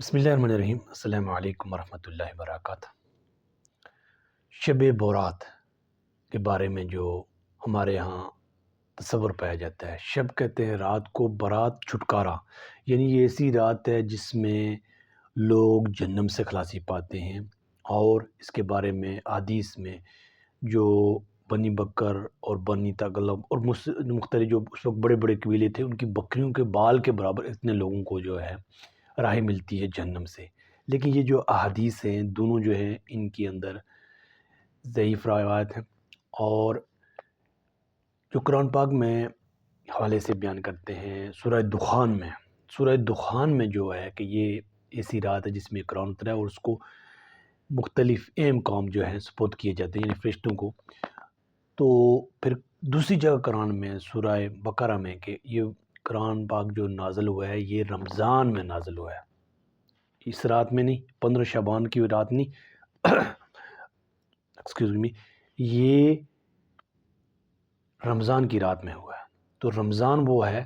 بسم اللہ الرحمن الرحیم۔ السلام علیکم ورحمۃ اللہ وبرکاتہ۔ شب برات کے بارے میں جو ہمارے ہاں تصور پایا جاتا ہے، شب کہتے ہیں رات کو، برات چھٹکارا، یعنی یہ ایسی رات ہے جس میں لوگ جہنم سے خلاصی پاتے ہیں۔ اور اس کے بارے میں احادیث میں جو بنی بکر اور بنی تغلب اور مختلف جو اس وقت بڑے بڑے قبیلے تھے، ان کی بکریوں کے بال کے برابر اتنے لوگوں کو جو ہے راہ ملتی ہے جہنم سے۔ لیکن یہ جو احادیث ہیں دونوں جو ہیں ان کے اندر ضعیف روایات ہیں، اور جو قرآن پاک میں حوالے سے بیان کرتے ہیں سورہ دخان میں جو ہے کہ یہ ایسی رات ہے جس میں قرآن اترا ہے، اور اس کو مختلف اہم کام جو ہیں سپرد کیے جاتے ہیں، یعنی فرشتوں کو۔ تو پھر دوسری جگہ قرآن میں سورہ بقرہ میں کہ یہ قرآن پاک جو نازل ہوا ہے یہ رمضان میں نازل ہوا ہے، اس رات میں نہیں، 15 شعبان کی رات نہیں ایکسکیوز می، یہ رمضان کی رات میں ہوا ہے۔ تو رمضان وہ ہے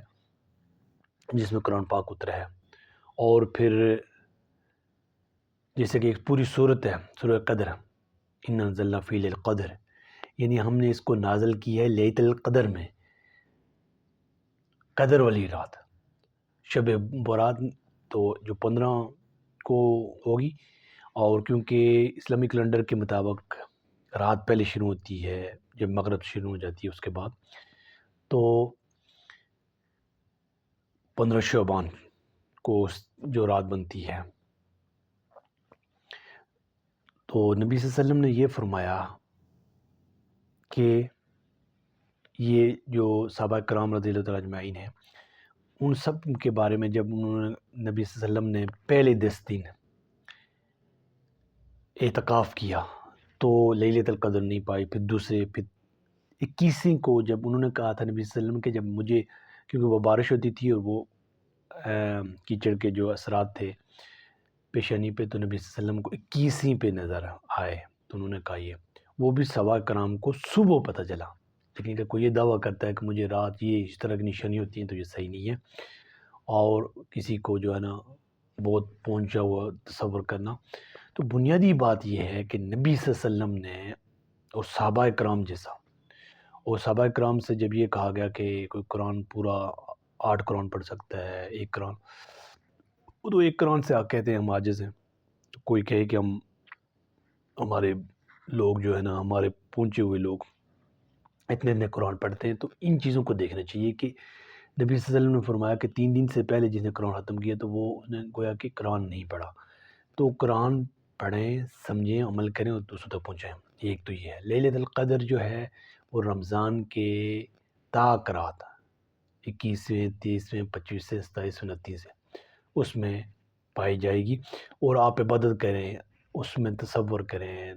جس میں قرآن پاک اترا ہے۔ اور پھر جیسے کہ ایک پوری صورت ہے سورہ قدر، ان انزلنا فی لیلۃ القدر، یعنی ہم نے اس کو نازل کی ہے لیلۃ القدر میں، قدر والی رات۔ شب برات تو جو 15 کو ہوگی، اور کیونکہ اسلامی کیلنڈر کے مطابق رات پہلے شروع ہوتی ہے جب مغرب شروع ہو جاتی ہے، اس کے بعد تو 15 شعبان کو جو رات بنتی ہے۔ تو نبی صلی اللہ علیہ وسلم نے یہ فرمایا کہ یہ جو صحابہ کرام رضی اللہ تعالیٰ اجمعین ہیں، ان سب کے بارے میں جب انہوں نے نبی صلی اللہ علیہ وسلم نے پہلے 10 دن اعتکاف کیا تو لیلۃ القدر نہیں پائی، پھر دوسرے، پھر 21ویں کو جب انہوں نے کہا تھا نبی صلی اللہ علیہ وسلم کہ جب مجھے، کیونکہ وہ بارش ہوتی تھی اور وہ کیچڑ کے جو اثرات تھے پیشانی پہ، تو نبی صلی اللہ علیہ وسلم کو 21ویں پہ نظر آئے، تو انہوں نے کہا یہ، وہ بھی صحابہ کرام کو صبح پتہ چلا۔ لیکن اگر کوئی یہ دعویٰ کرتا ہے کہ مجھے رات یہ اس طرح کی نشانی ہوتی ہیں تو یہ صحیح نہیں ہے، اور کسی کو جو ہے نا بہت پہنچا ہوا تصور کرنا۔ تو بنیادی بات یہ ہے کہ نبی صلی اللہ علیہ وسلم نے اور صحابہ کرام جیسا، اور صحابہ کرام سے جب یہ کہا گیا کہ کوئی قرآن پورا 8 قرآن پڑھ سکتا ہے، ایک قرآن، وہ تو ایک قرآن سے کہتے ہیں ہم عاجز ہیں۔ کوئی کہے کہ ہمارے لوگ جو ہے نا، ہمارے پہنچے ہوئے لوگ اتنے قرآن پڑھتے ہیں، تو ان چیزوں کو دیکھنا چاہیے کہ نبی صلی اللہ علیہ وسلم نے فرمایا کہ 3 دن سے پہلے جس نے قرآن ختم کیا تو وہ اس نے گویا کہ قرآن نہیں پڑھا۔ تو قرآن پڑھیں، سمجھیں، عمل کریں اور دوسروں تک پہنچائیں۔ ایک تو یہ ہے لیلۃ القدر جو ہے وہ رمضان کے طاق رات 21ویں، 23ویں، 25ویں، 27ویں، 29ویں اس میں پائی جائے گی۔ اور آپ عبادت کریں، اس میں تصور کریں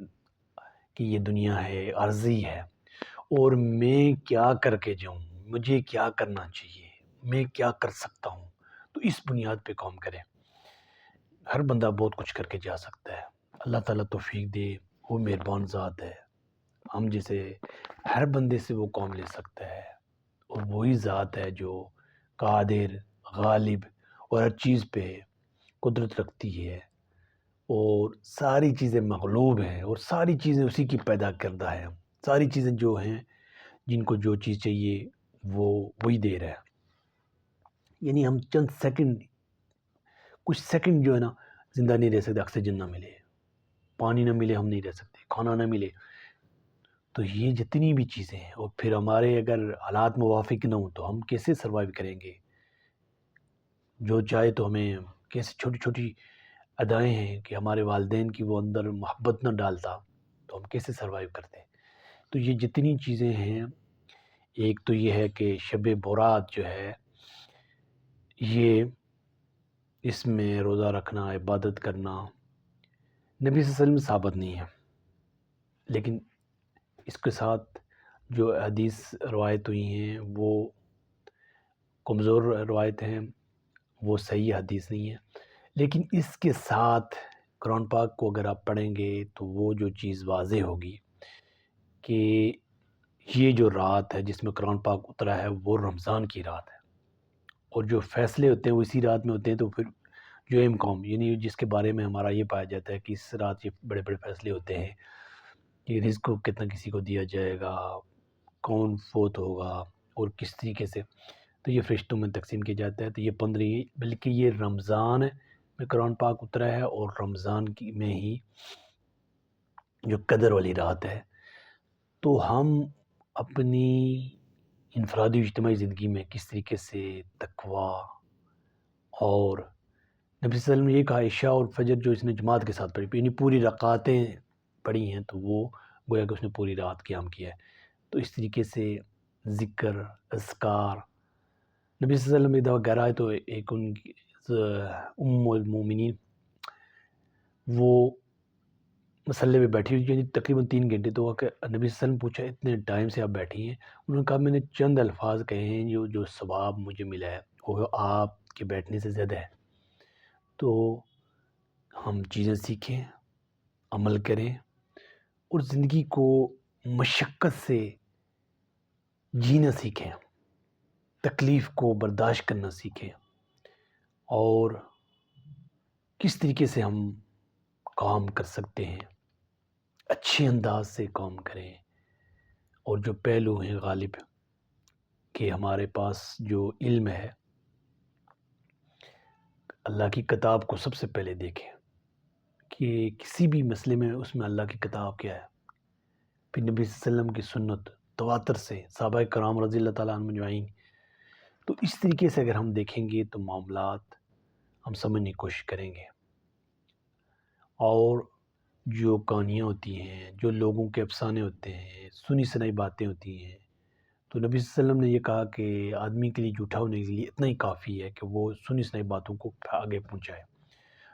کہ یہ دنیا ہے، عارضی ہے، اور میں کیا کر کے جاؤں، مجھے کیا کرنا چاہیے، میں کیا کر سکتا ہوں، تو اس بنیاد پہ کام کریں۔ ہر بندہ بہت کچھ کر کے جا سکتا ہے، اللہ تعالیٰ توفیق دے، وہ مہربان ذات ہے، ہم جیسے ہر بندے سے وہ کام لے سکتا ہے، اور وہی ذات ہے جو قادر، غالب اور ہر چیز پہ قدرت رکھتی ہے، اور ساری چیزیں مغلوب ہیں، اور ساری چیزیں اسی کی پیدا کردہ ہیں۔ ساری چیزیں جو ہیں جن کو جو چیز چاہیے وہ وہی دے رہا ہے۔ یعنی ہم چند سیکنڈ، کچھ سیکنڈ جو ہے نا زندہ نہیں رہ سکتے، آکسیجن نہ ملے، پانی نہ ملے، ہم نہیں رہ سکتے، کھانا نہ ملے۔ تو یہ جتنی بھی چیزیں ہیں، اور پھر ہمارے اگر حالات موافق نہ ہوں تو ہم کیسے سروائیو کریں گے؟ جو چاہے تو ہمیں کیسے چھوٹی چھوٹی ادائیں ہیں کہ ہمارے والدین کی وہ اندر محبت نہ ڈالتا تو ہم کیسے سروائیو کرتے؟ تو یہ جتنی چیزیں ہیں، ایک تو یہ ہے کہ شب برات جو ہے یہ، اس میں روزہ رکھنا، عبادت کرنا نبی صلی اللہ علیہ وسلم ثابت نہیں ہے، لیکن اس کے ساتھ جو حدیث روایت ہوئی ہیں وہ کمزور روایت ہیں، وہ صحیح حدیث نہیں ہے۔ لیکن اس کے ساتھ قرآن پاک کو اگر آپ پڑھیں گے تو وہ جو چیز واضح ہوگی کہ یہ جو رات ہے جس میں قرآن پاک اترا ہے وہ رمضان کی رات ہے، اور جو فیصلے ہوتے ہیں وہ اسی رات میں ہوتے ہیں۔ تو پھر جو ایم قوم یعنی جس کے بارے میں ہمارا یہ پایا جاتا ہے کہ اس رات یہ بڑے بڑے فیصلے ہوتے ہیں کہ رزق کو کتنا کسی کو دیا جائے گا، کون فوت ہوگا اور کس طریقے سے، تو یہ فرشتوں میں تقسیم کیا جاتا ہے۔ تو یہ 15 بلکہ یہ رمضان میں قرآن پاک اترا ہے، اور رمضان کی میں ہی جو قدر والی رات ہے، تو ہم اپنی انفرادی اجتماعی زندگی میں کس طریقے سے تقویٰ اور نبی صلی اللہ علیہ وسلم نے یہ کہا عشاء اور فجر جو اس نے جماعت کے ساتھ پڑھی، یعنی پوری رکعتیں پڑھی ہیں، تو وہ گویا کہ اس نے پوری رات قیام کیا ہے۔ تو اس طریقے سے ذکر، اذکار، نبی صلی اللہ علیہ وسلم ایک دفعہ گھر آئے تو ایک ان کی ام المومنین وہ مسلح پہ بیٹھی ہوئی یعنی تقریباً 3 گھنٹے، تو نبی صلی اللہ علیہ وسلم پوچھا اتنے ٹائم سے آپ بیٹھی ہیں؟ انہوں نے کہا میں نے چند الفاظ کہے ہیں جو ثواب مجھے ملا ہے وہ آپ کے بیٹھنے سے زیادہ ہے۔ تو ہم چیزیں سیکھیں، عمل کریں اور زندگی کو مشقت سے جینا سیکھیں، تکلیف کو برداشت کرنا سیکھیں، اور کس طریقے سے ہم کام کر سکتے ہیں اچھے انداز سے کام کریں، اور جو پہلو ہیں غالب کہ ہمارے پاس جو علم ہے اللہ کی کتاب کو سب سے پہلے دیکھیں کہ کسی بھی مسئلے میں اس میں اللہ کی کتاب کیا ہے، پھر نبی صلی اللہ علیہ وسلم کی سنت تواتر سے صحابہ کرام رضی اللہ تعالیٰ عنہ مجمعین۔ تو اس طریقے سے اگر ہم دیکھیں گے تو معاملات ہم سمجھنے کی کوشش کریں گے، اور جو کہانیاں ہوتی ہیں، جو لوگوں کے افسانے ہوتے ہیں، سنی سنائی باتیں ہوتی ہیں، تو نبی صلی اللہ علیہ وسلم نے یہ کہا کہ آدمی کے لیے جھوٹا ہونے کے لیے اتنا ہی کافی ہے کہ وہ سنی سنائی باتوں کو آگے پہنچائے،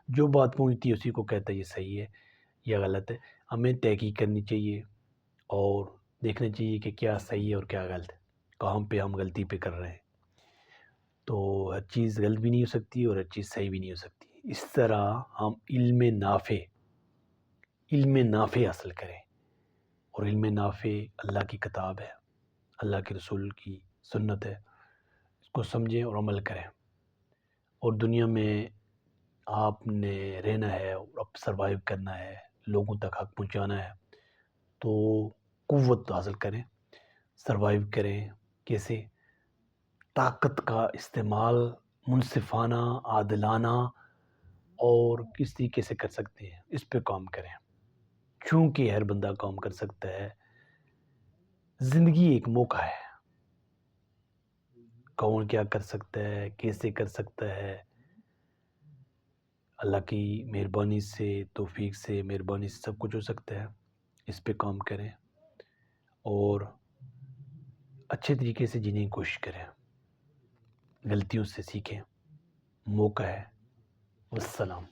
جو بات پہنچتی ہے اسی کو کہتا ہے یہ صحیح ہے یا غلط ہے۔ ہمیں تحقیق کرنی چاہیے اور دیکھنا چاہیے کہ کیا صحیح ہے اور کیا غلط ہے، کہاں پہ ہم غلطی پہ کر رہے ہیں۔ تو ہر چیز غلط بھی نہیں ہو سکتی اور ہر چیز صحیح بھی نہیں ہو سکتی۔ اس طرح ہم علم نافع حاصل کریں، اور علم نافع اللہ کی کتاب ہے، اللہ کے رسول کی سنت ہے، اس کو سمجھیں اور عمل کریں، اور دنیا میں آپ نے رہنا ہے اور اب سروائیو کرنا ہے، لوگوں تک حق پہنچانا ہے، تو قوت حاصل کریں، سروائیو کریں۔ کیسے؟ طاقت کا استعمال منصفانہ، عادلانہ اور کس طریقے سے کر سکتے ہیں اس پہ کام کریں، چونکہ ہر بندہ کام کر سکتا ہے۔ زندگی ایک موقع ہے، کون کیا کر سکتا ہے، کیسے کر سکتا ہے، اللہ کی مہربانی سے، توفیق سے، مہربانی سے سب کچھ ہو سکتا ہے۔ اس پہ کام کریں اور اچھے طریقے سے جینے کی کوشش کریں، غلطیوں سے سیکھیں، موقع ہے۔ والسلام۔